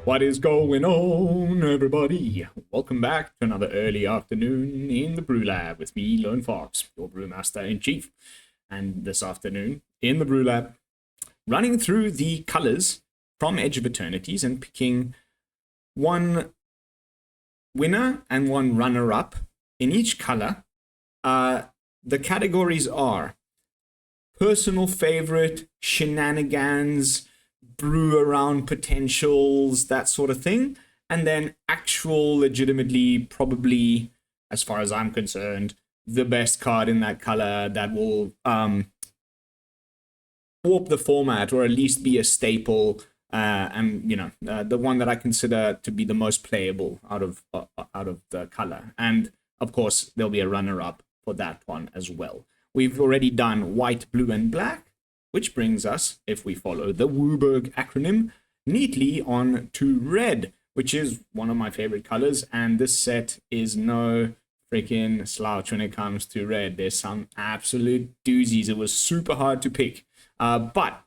What is going on, everybody? Welcome back to another early afternoon in the BrewLab with me, Lone Fox, your brewmaster in chief. And this afternoon in the BrewLab, running through the colors from Edge of Eternities and picking one winner and one runner-up in each color. The categories are personal favorite, shenanigans, brew around potentials, that sort of thing, and then actual, legitimately, probably, as far as I'm concerned, the best card in that color that will warp the format, or at least be a staple, and the one that I consider to be the most playable out of the color. And of course, there'll be a runner-up for that one as well. We've already done white, blue, and black, which brings us, if we follow the Wooberg acronym, neatly on to red, which is one of my favorite colors. And this set is no freaking slouch when it comes to red. There's some absolute doozies. It was super hard to pick. But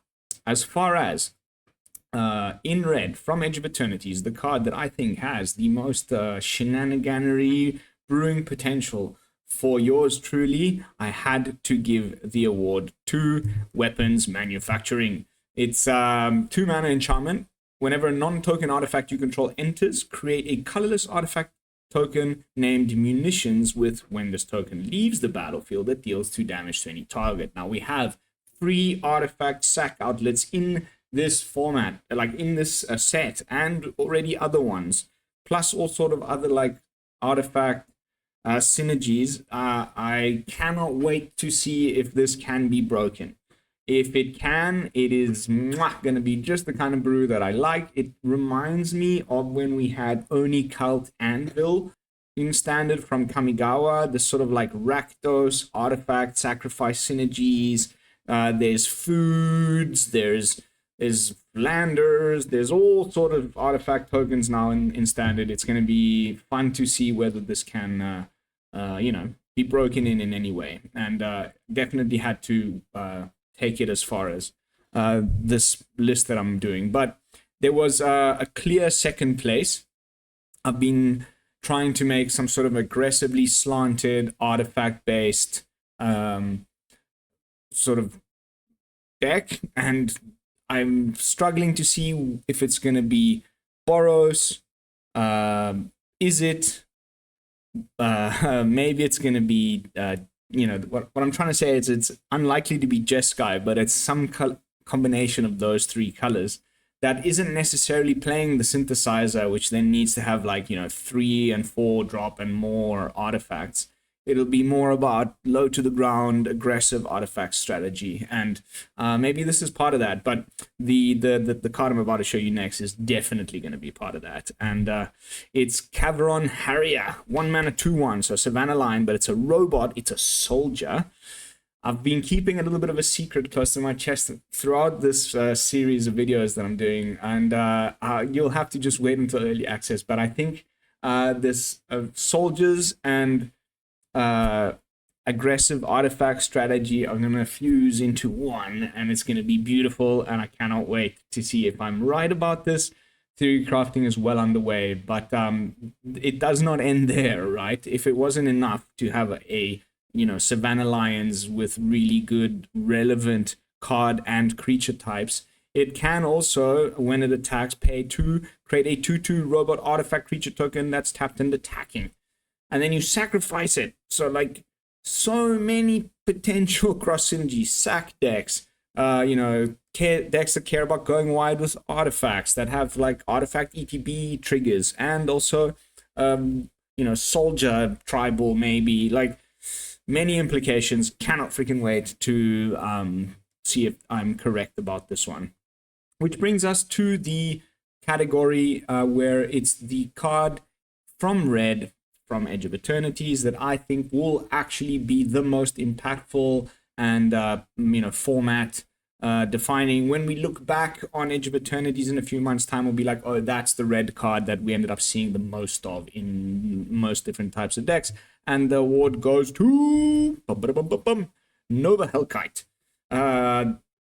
as far as in red from Edge of Eternities, the card that I think has the most shenaniganery brewing potential for yours truly, I had to give the award to Weapons Manufacturing. It's 2 mana enchantment. Whenever a non-token artifact you control enters, create a colorless artifact token named Munitions with when this token leaves the battlefield, it deals 2 damage to any target. Now we have 3 artifact sack outlets in this format, like in this set, and already other ones, plus all sort of other like artifact synergies. I cannot wait to see if this can be broken. If it can, it is going to be just the kind of brew that I like. It reminds me of when we had Oni Cult Anvil in standard from Kamigawa, the sort of like Rakdos artifact sacrifice synergies. There's foods, there's landers, there's all sort of artifact tokens now in standard. It's going to be fun to see whether this can be broken in any way, and definitely had to take it as far as this list that I'm doing. But there was a clear second place. I've been trying to make some sort of aggressively slanted artifact based sort of deck, and I'm struggling to see if it's going to be Boros. Is it maybe it's going to be what I'm trying to say is it's unlikely to be Jeskai, but it's some combination of those 3 colors that isn't necessarily playing the synthesizer, which then needs to have 3 and 4 drop and more artifacts. It'll be more about low to the ground, aggressive artifact strategy, and maybe this is part of that. But the card I'm about to show you next is definitely going to be part of that, and it's Caveron Harrier, 1 mana 2/1, so Savannah Line, but it's a robot. It's a soldier. I've been keeping a little bit of a secret close to my chest throughout this series of videos that I'm doing, and you'll have to just wait until early access. But I think this soldiers and aggressive artifact strategy are going to fuse into one, and it's going to be beautiful, and I cannot wait to see if I'm right about this. Theory crafting is well underway, but it does not end there, right? If it wasn't enough to have a Savannah Lions with really good relevant card and creature types, it can also, when it attacks, pay 2, create a 2/2 robot artifact creature token that's tapped and attacking. And then you sacrifice it. So so many potential cross synergies, sack decks, decks that care about going wide with artifacts that have artifact ETB triggers, and also soldier tribal, maybe many implications. Cannot freaking wait to see if I'm correct about this one. Which brings us to the category where it's the card from red from Edge of Eternities that I think will actually be the most impactful and format defining. When we look back on Edge of Eternities in a few months' time, we'll be like, oh, that's the red card that we ended up seeing the most of in most different types of decks. And the award goes to Nova Hellkite.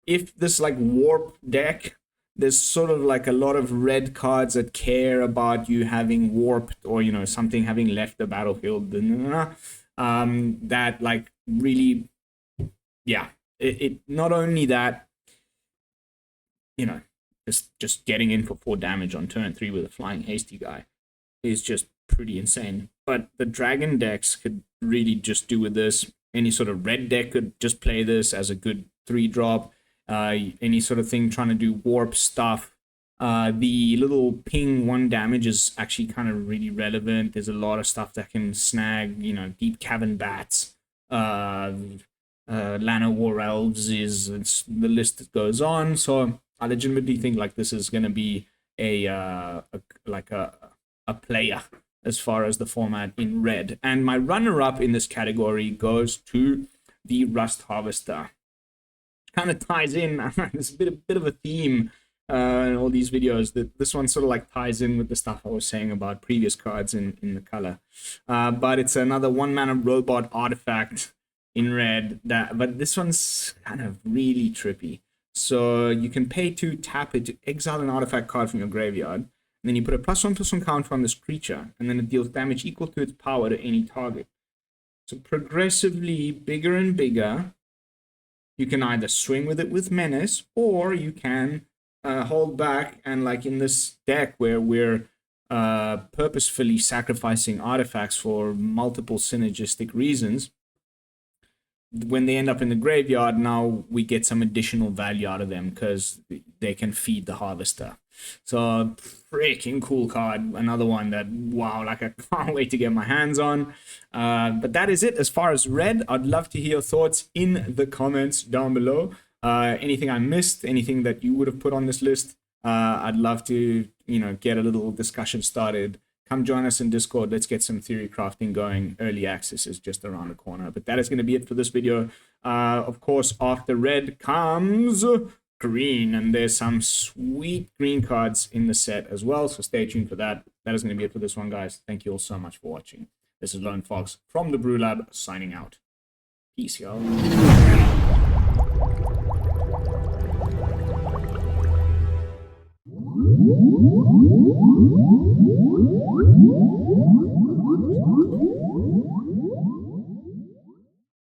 If this warp deck there's sort of like a lot of red cards that care about you having warped or, you know, something having left the battlefield. That like really, yeah, it not only that, you know, just getting in for 4 damage on turn 3 with a flying hasty guy is just pretty insane. But the dragon decks could really just do with this. Any sort of red deck could just play this as a good 3-drop. Any sort of thing trying to do warp stuff. The little ping 1 damage is actually kind of really relevant. There's a lot of stuff that can snag, you know, Deep Cavern Bats, Lana War Elves it's the list that goes on. So I legitimately think like this is going to be a player as far as the format in red. And my runner-up in this category goes to the Rust Harvester. Kind of ties in. There's a bit of a theme in all these videos. That this one sort of like ties in with the stuff I was saying about previous cards in the color. But it's another 1-mana robot artifact in red. But this one's kind of really trippy. So you can pay 2, tap it to exile an artifact card from your graveyard. And then you put a +1/+1 counter on this creature, and then it deals damage equal to its power to any target. So progressively bigger and bigger. You can either swing with it with Menace, or you can hold back, and like in this deck where we're purposefully sacrificing artifacts for multiple synergistic reasons, when they end up in the graveyard, now we get some additional value out of them because they can feed the harvester. So freaking cool card. Another one that, wow, like I can't wait to get my hands on. But that is it as far as red. I'd love to hear your thoughts in the comments down below. Anything I missed, anything that you would have put on this list, I'd love to, you know, get a little discussion started. Come join us in Discord. Let's get some theory crafting going. Early access is just around the corner. But that is going to be it for this video. Of course, after red comes green, and there's some sweet green cards in the set as well. So stay tuned for that. That is going to be it for this one, guys. Thank you all so much for watching. This is Lone Fox from the BrewLab signing out. Peace, y'all. Woo!